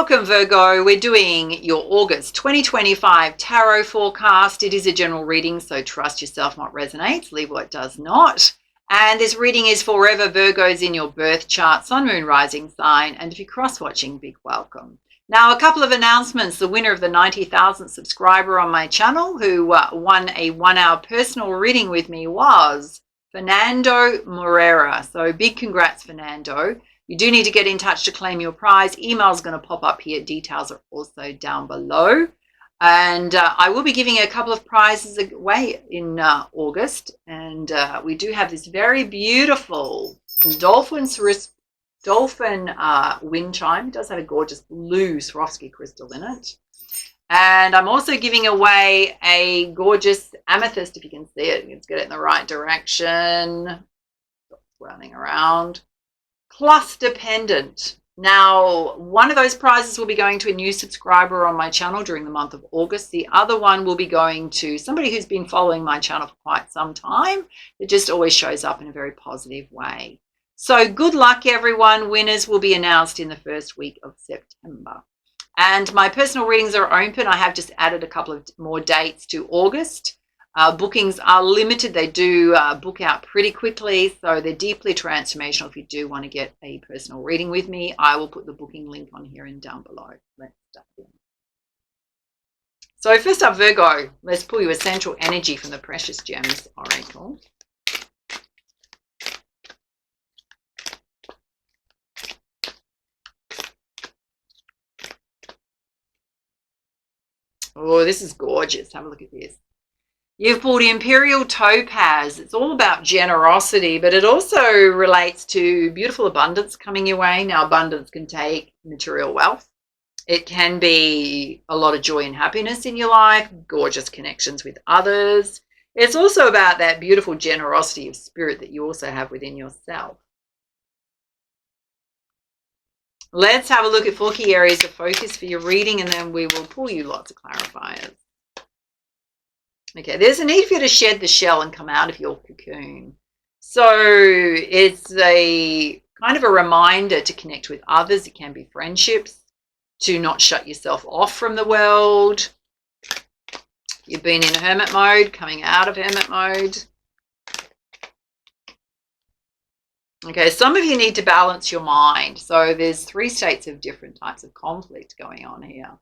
Welcome, Virgo. We're doing your August 2025 tarot forecast. It is a general reading, so trust yourself what resonates, leave what does not. And this reading is for wherever Virgo's in your birth chart, sun, moon, rising sign. And if you're cross-watching, big welcome. Now, a couple of announcements. The winner of the 90,000th subscriber on my channel who won a 1-hour personal reading with me was Fernando Morera. So big congrats, Fernando. You do need to get in touch to claim your prize. Email is going to pop up here. Details are also down below. And I will be giving a couple of prizes away in August. And we do have this very beautiful dolphin wind chime. It does have a gorgeous blue Swarovski crystal in it. And I'm also giving away a gorgeous amethyst, if you can see it. Let's get it in the right direction. Running around. Cluster pendant. Now, one of those prizes will be going to a new subscriber on my channel during the month of August. The other one will be going to somebody who's been following my channel for quite some time. It just always shows up in a very positive way. So good luck, everyone. Winners will be announced in the first week of September. And my personal readings are open. I have just added a couple of more dates to August. Bookings are limited. They do book out pretty quickly, so they're deeply transformational. If you do want to get a personal reading with me, I will put the booking link on here and down below. Let's start in. So first up, Virgo, let's pull you essential energy from the Precious Gems Oracle. Oh, this is gorgeous. Have a look at this. You've pulled Imperial Topaz. It's all about generosity, but it also relates to beautiful abundance coming your way. Now, abundance can take material wealth. It can be a lot of joy and happiness in your life, gorgeous connections with others. It's also about that beautiful generosity of spirit that you also have within yourself. Let's have a look at 4 key areas of focus for your reading, and then we will pull you lots of clarifiers. Okay, there's a need for you to shed the shell and come out of your cocoon. So it's a kind of a reminder to connect with others. It can be friendships, to not shut yourself off from the world. You've been in hermit mode, coming out of hermit mode. Okay, some of you need to balance your mind. So there's 3 states of different types of conflict going on here.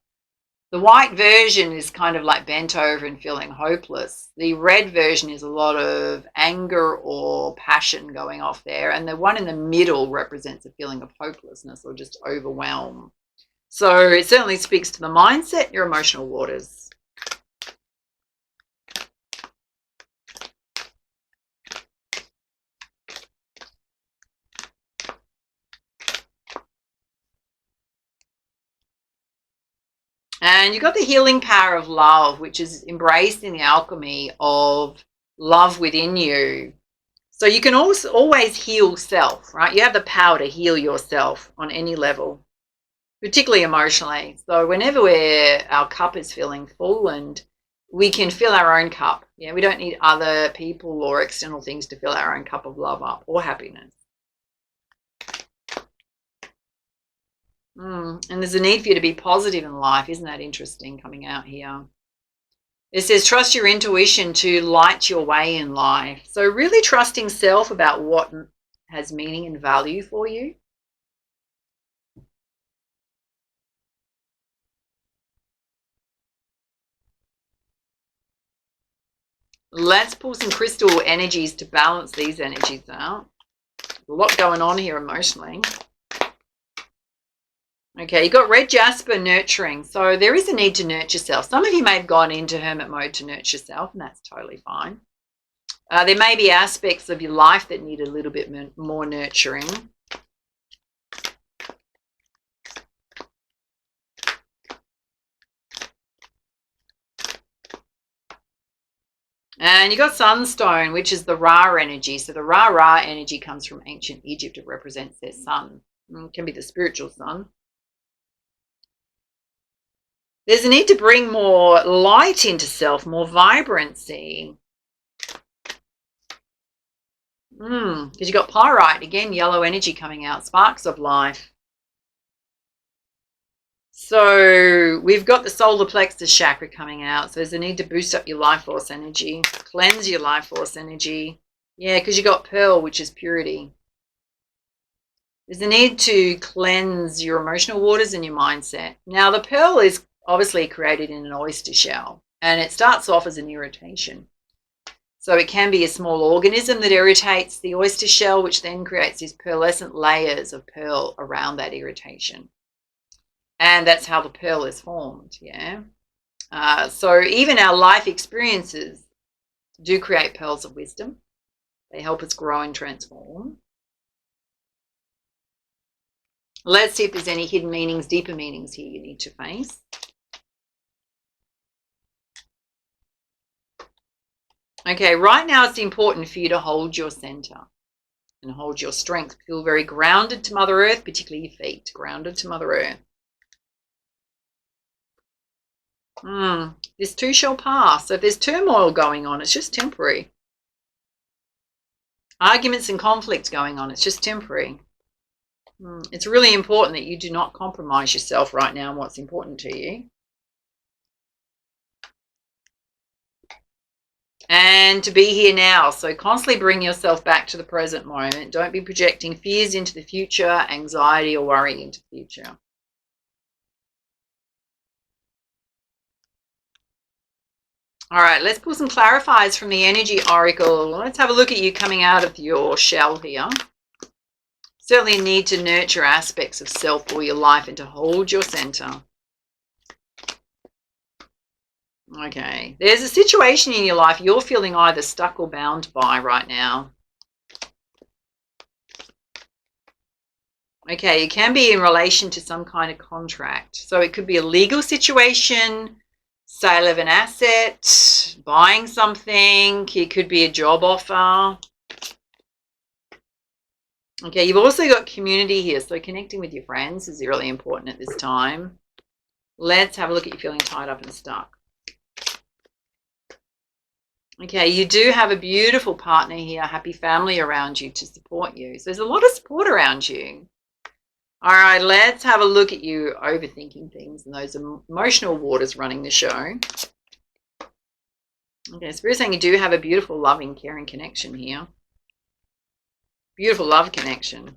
The white version is kind of like bent over and feeling hopeless. The red version is a lot of anger or passion going off there. And the one in the middle represents a feeling of hopelessness or just overwhelm. So it certainly speaks to the mindset, your emotional waters. And you've got the healing power of love, which is embracing the alchemy of love within you. So you can also always heal self, right? You have the power to heal yourself on any level, particularly emotionally. So whenever our cup is feeling full, and we can fill our own cup. Yeah, we don't need other people or external things to fill our own cup of love up or happiness. And there's a need for you to be positive in life. Isn't that interesting coming out here? It says trust your intuition to light your way in life. So really trusting self about what has meaning and value for you. Let's pull some crystal energies to balance these energies out. A lot going on here emotionally. Okay, you got red jasper, nurturing. So there is a need to nurture self. Some of you may have gone into hermit mode to nurture self, and that's totally fine. There may be aspects of your life that need a little bit more nurturing. And you got sunstone, which is the Ra energy. So the Ra energy comes from ancient Egypt. It represents their sun. It can be the spiritual sun. There's a need to bring more light into self, more vibrancy. Because you got pyrite, again, yellow energy coming out, sparks of life. So we've got the solar plexus chakra coming out. So there's a need to boost up your life force energy, cleanse your life force energy. Yeah, because you got pearl, which is purity. There's a need to cleanse your emotional waters and your mindset. Now, the pearl is obviously created in an oyster shell, and it starts off as an irritation. So it can be a small organism that irritates the oyster shell, which then creates these pearlescent layers of pearl around that irritation. And that's how the pearl is formed, yeah? So even our life experiences do create pearls of wisdom. They help us grow and transform. Let's see if there's any hidden meanings, deeper meanings here you need to face. Okay, right now it's important for you to hold your center and hold your strength. Feel very grounded to Mother Earth, particularly your feet, grounded to Mother Earth. This too shall pass. So if there's turmoil going on, it's just temporary. Arguments and conflict going on, it's just temporary. It's really important that you do not compromise yourself right now on what's important to you. And to be here now. So constantly bring yourself back to the present moment. Don't be projecting fears into the future, anxiety or worry into the future. All right, let's pull some clarifiers from the Energy Oracle. Let's have a look at you coming out of your shell here. Certainly need to nurture aspects of self or your life and to hold your center. Okay, there's a situation in your life you're feeling either stuck or bound by right now. Okay, it can be in relation to some kind of contract. So it could be a legal situation, sale of an asset, buying something. It could be a job offer. Okay, you've also got community here. So connecting with your friends is really important at this time. Let's have a look at you feeling tied up and stuck. Okay, you do have a beautiful partner here, happy family around you to support you. So there's a lot of support around you. All right, let's have a look at you overthinking things and those emotional waters running the show. Okay, Spirit's saying you do have a beautiful, loving, caring connection here. Beautiful love connection.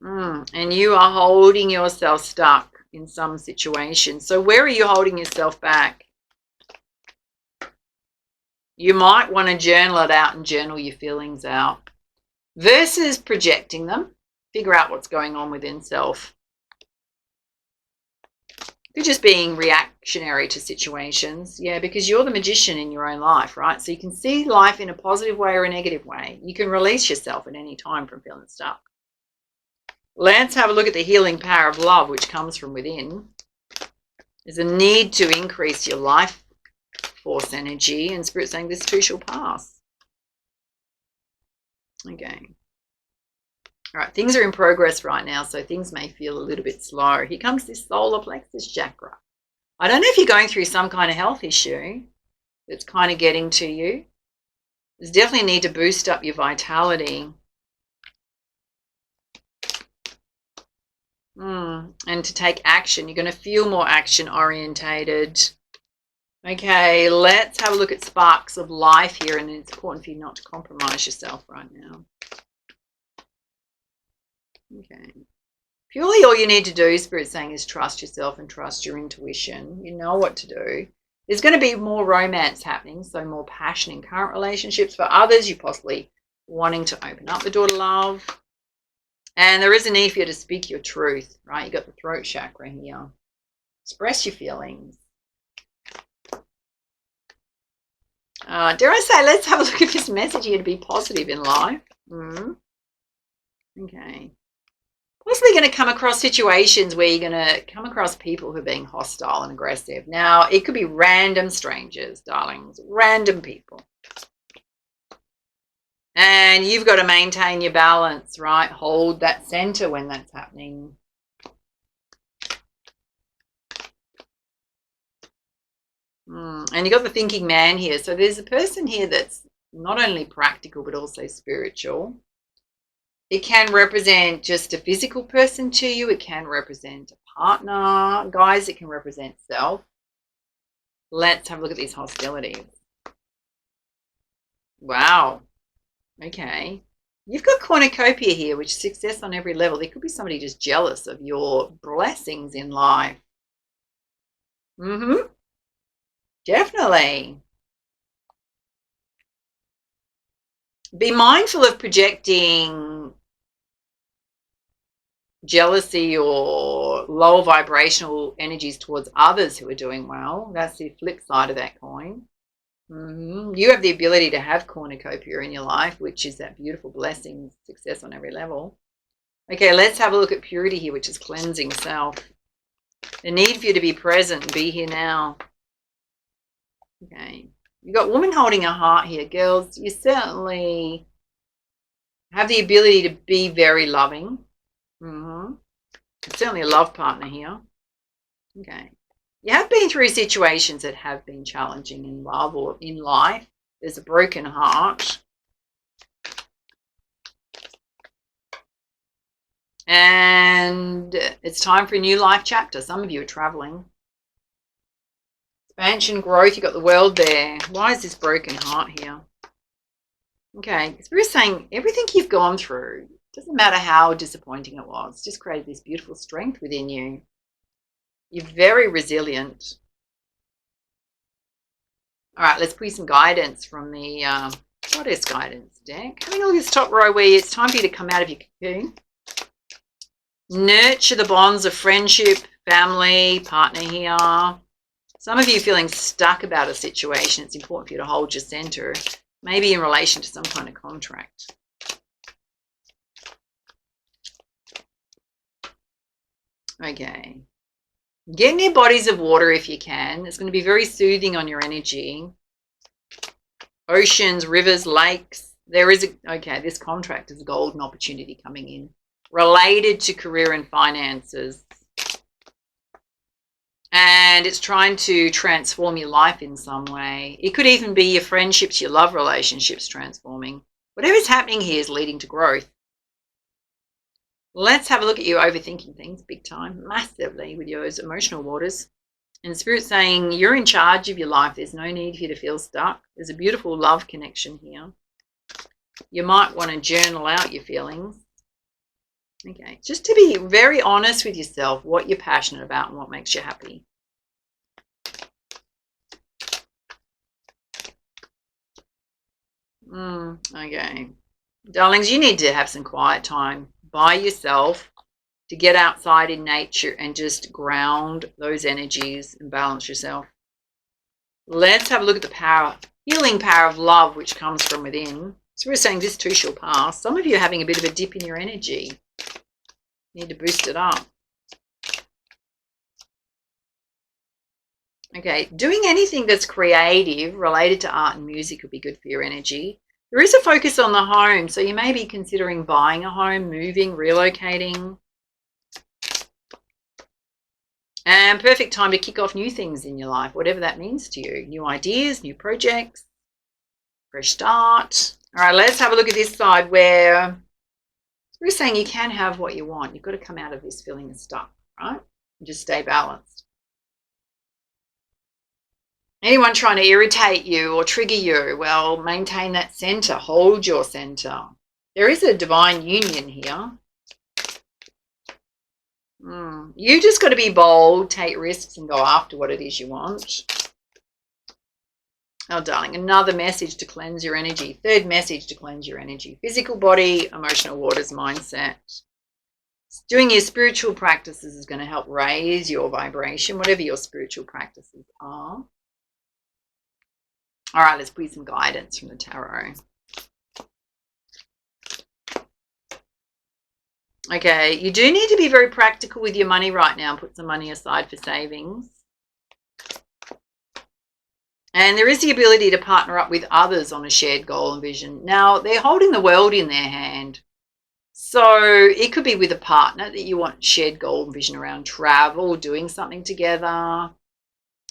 And you are holding yourself stuck in some situation. So where are you holding yourself back? You might want to journal it out and journal your feelings out versus projecting them. Figure out what's going on within self. You're just being reactionary to situations. Yeah, because you're the magician in your own life, right? So you can see life in a positive way or a negative way. You can release yourself at any time from feeling stuck. Let's have a look at the healing power of love, which comes from within. There's a need to increase your life force energy, and Spirit saying this too shall pass. Okay. All right, things are in progress right now, so things may feel a little bit slow. Here comes this solar plexus chakra. I don't know if you're going through some kind of health issue that's kind of getting to you. There's definitely a need to boost up your vitality. And to take action. You're going to feel more action orientated. Okay, let's have a look at sparks of life here, and it's important for you not to compromise yourself right now. Okay. Purely all you need to do, Spirit's saying, is trust yourself and trust your intuition. You know what to do. There's going to be more romance happening, so more passion in current relationships. For others, you're possibly wanting to open up the door to love. And there is a need for you to speak your truth, right? You got the throat chakra here. Express your feelings. Dare I say, let's have a look at this message here to be positive in life. Okay. Possibly going to come across situations where you're going to come across people who are being hostile and aggressive. Now, it could be random strangers, darlings, random people. And you've got to maintain your balance, right? Hold that center when that's happening. And you've got the thinking man here. So there's a person here that's not only practical but also spiritual. It can represent just a physical person to you. It can represent a partner. Guys, it can represent self. Let's have a look at these hostilities. Wow. Okay. You've got cornucopia here, which is success on every level. There could be somebody just jealous of your blessings in life. Definitely. Be mindful of projecting jealousy or low vibrational energies towards others who are doing well. That's the flip side of that coin. You have the ability to have cornucopia in your life, which is that beautiful blessing, success on every level. Okay, let's have a look at purity here, which is cleansing self. The need for you to be present and be here now. Okay, you've got woman holding a heart here. Girls, you certainly have the ability to be very loving. Certainly a love partner here. Okay. You have been through situations that have been challenging in love or in life. There's a broken heart. And it's time for a new life chapter. Some of you are traveling. Expansion, growth, you've got the world there. Why is this broken heart here? Okay, Spirit's saying everything you've gone through, doesn't matter how disappointing it was, just created this beautiful strength within you. You're very resilient. All right, let's put some guidance from the Goddess Guidance deck. Having a look at this top row where it's time for you to come out of your cocoon. Nurture the bonds of friendship, family, partner here. Some of you feeling stuck about a situation. It's important for you to hold your center, maybe in relation to some kind of contract. Okay. Get near bodies of water if you can. It's going to be very soothing on your energy. Oceans, rivers, lakes. This contract is a golden opportunity coming in. Related to career and finances. And it's trying to transform your life in some way. It could even be your friendships, your love relationships transforming. Whatever's happening here is leading to growth. Let's have a look at you overthinking things big time, massively with your emotional waters. And Spirit saying you're in charge of your life. There's no need for you to feel stuck. There's a beautiful love connection here. You might want to journal out your feelings. Okay, just to be very honest with yourself, what you're passionate about and what makes you happy. Okay. Darlings, you need to have some quiet time by yourself to get outside in nature and just ground those energies and balance yourself. Let's have a look at the power, healing power of love, which comes from within. So we're saying this too shall pass. Some of you are having a bit of a dip in your energy. You need to boost it up. Okay, doing anything that's creative related to art and music would be good for your energy. There is a focus on the home, so you may be considering buying a home, moving, relocating. And perfect time to kick off new things in your life, whatever that means to you. New ideas, new projects, fresh start. All right, let's have a look at this side where we're saying you can have what you want. You've got to come out of this feeling stuck, right? And just stay balanced. Anyone trying to irritate you or trigger you, well, maintain that center. Hold your center. There is a divine union here. You just got to be bold, take risks, and go after what it is you want. Oh, darling, another message to cleanse your energy. Third message to cleanse your energy. Physical body, emotional waters, mindset. Doing your spiritual practices is going to help raise your vibration, whatever your spiritual practices are. All right, let's put some guidance from the tarot. Okay, you do need to be very practical with your money right now. Put some money aside for savings. And there is the ability to partner up with others on a shared goal and vision. Now, they're holding the world in their hand. So it could be with a partner that you want shared goal and vision around travel, doing something together.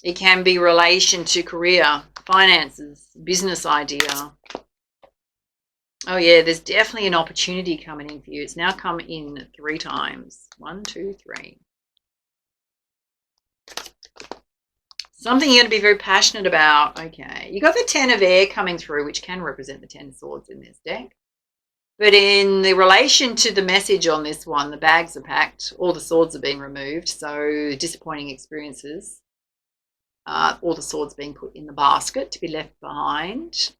It can be relation to career, finances, business idea. Oh yeah, there's definitely an opportunity coming in for you. It's now come in 3 times. 1, 2, 3. Something you're going to be very passionate about. Okay, you got the 10 of air coming through, which can represent the 10 of swords in this deck. But in the relation to the message on this one, the bags are packed, all the swords have been removed, so disappointing experiences. All the swords being put in the basket to be left behind,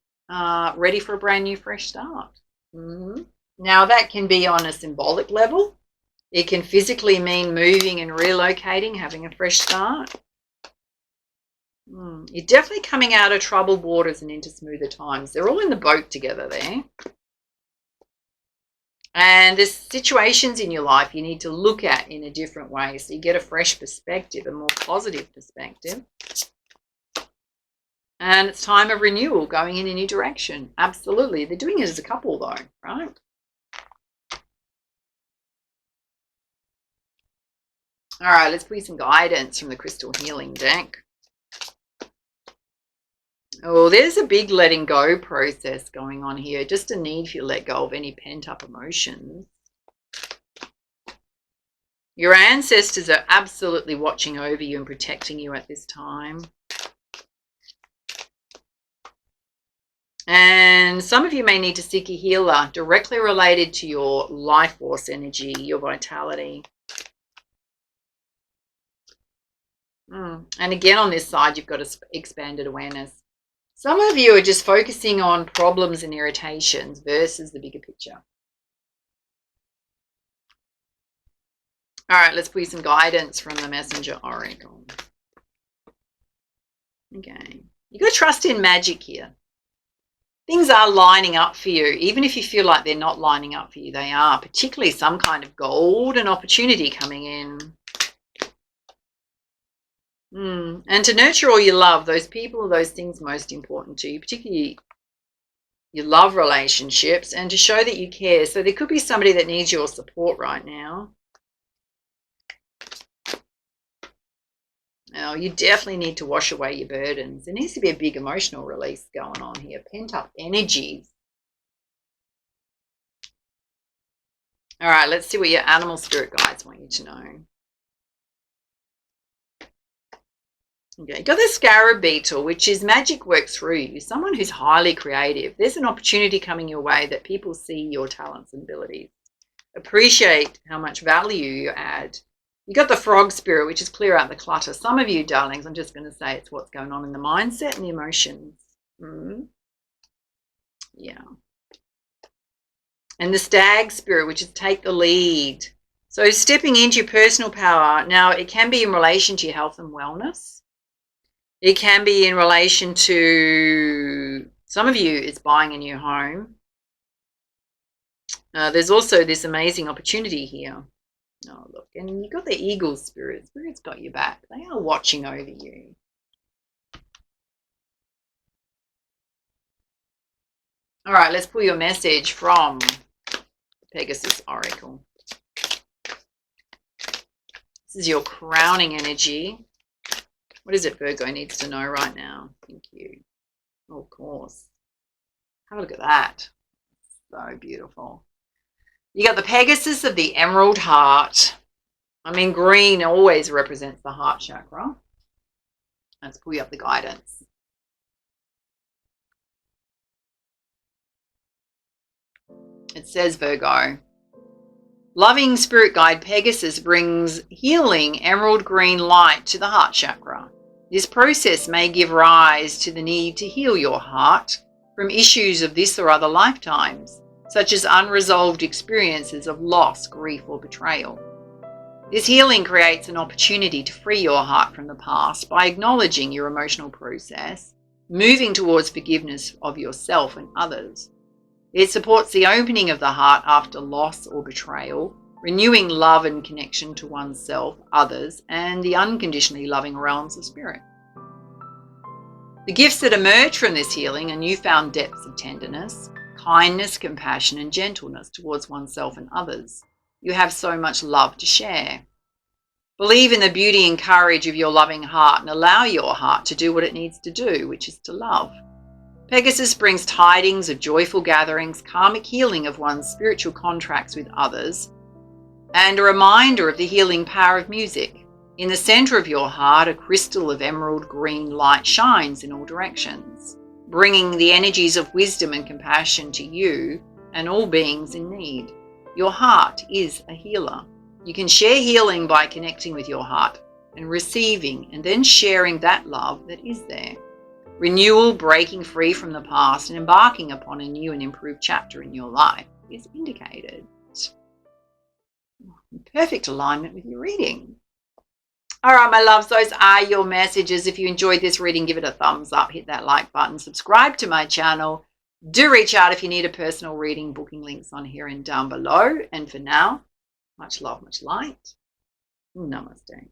ready for a brand new, fresh start. Now, that can be on a symbolic level. It can physically mean moving and relocating, having a fresh start. You're definitely coming out of troubled waters and into smoother times. They're all in the boat together there. And there's situations in your life you need to look at in a different way so you get a fresh perspective, a more positive perspective. And it's time of renewal, going in a new direction. Absolutely. They're doing it as a couple though, right? All right, let's put some guidance from the Crystal Healing deck. Oh, there's a big letting go process going on here. Just a need for you to let go of any pent-up emotions. Your ancestors are absolutely watching over you and protecting you at this time. And some of you may need to seek a healer directly related to your life force energy, your vitality. And again, on this side, you've got expanded awareness. Some of you are just focusing on problems and irritations versus the bigger picture. All right, let's put some guidance from the Messenger Oracle. Okay. You've got to trust in magic here. Things are lining up for you. Even if you feel like they're not lining up for you, they are. Particularly some kind of golden opportunity coming in. And to nurture all your love, those people, those things most important to you, particularly your love relationships, and to show that you care. So there could be somebody that needs your support right now. Now, you definitely need to wash away your burdens. There needs to be a big emotional release going on here, pent-up energies. All right, let's see what your animal spirit guides want you to know. Okay, you got the scarab beetle, which is magic works through you. Someone who's highly creative. There's an opportunity coming your way that people see your talents and abilities. Appreciate how much value you add. You got the frog spirit, which is clear out the clutter. Some of you, darlings, I'm just going to say it's what's going on in the mindset and the emotions. Yeah. And the stag spirit, which is take the lead. So stepping into your personal power. Now, it can be in relation to your health and wellness. It can be in relation to, some of you, it's buying a new home. There's also this amazing opportunity here. Oh, look, and you've got the eagle spirit. Spirit's got your back. They are watching over you. All right, let's pull your message from Pegasus Oracle. This is your crowning energy. What is it Virgo needs to know right now? Thank you. Oh, of course. Have a look at that. So beautiful. You got the Pegasus of the Emerald Heart. I mean, green always represents the heart chakra. Let's pull you up the guidance. It says, Virgo, loving spirit guide Pegasus brings healing emerald green light to the heart chakra. This process may give rise to the need to heal your heart from issues of this or other lifetimes, such as unresolved experiences of loss, grief, or betrayal. This healing creates an opportunity to free your heart from the past by acknowledging your emotional process, moving towards forgiveness of yourself and others. It supports the opening of the heart after loss or betrayal, renewing love and connection to oneself, others, and the unconditionally loving realms of spirit. The gifts that emerge from this healing are newfound depths of tenderness, kindness, compassion, and gentleness towards oneself and others. You have so much love to share. Believe in the beauty and courage of your loving heart and allow your heart to do what it needs to do, which is to love. Pegasus brings tidings of joyful gatherings, karmic healing of one's spiritual contracts with others, and a reminder of the healing power of music. In the center of your heart, a crystal of emerald green light shines in all directions, bringing the energies of wisdom and compassion to you and all beings in need. Your heart is a healer. You can share healing by connecting with your heart and receiving and then sharing that love that is there. Renewal, breaking free from the past and embarking upon a new and improved chapter in your life is indicated. Perfect alignment with your reading. All right, my loves, those are your messages. If you enjoyed this reading, give it a thumbs up, hit that like button, subscribe to my channel. Do reach out if you need a personal reading, booking links on here and down below. And for now, much love, much light. Namaste.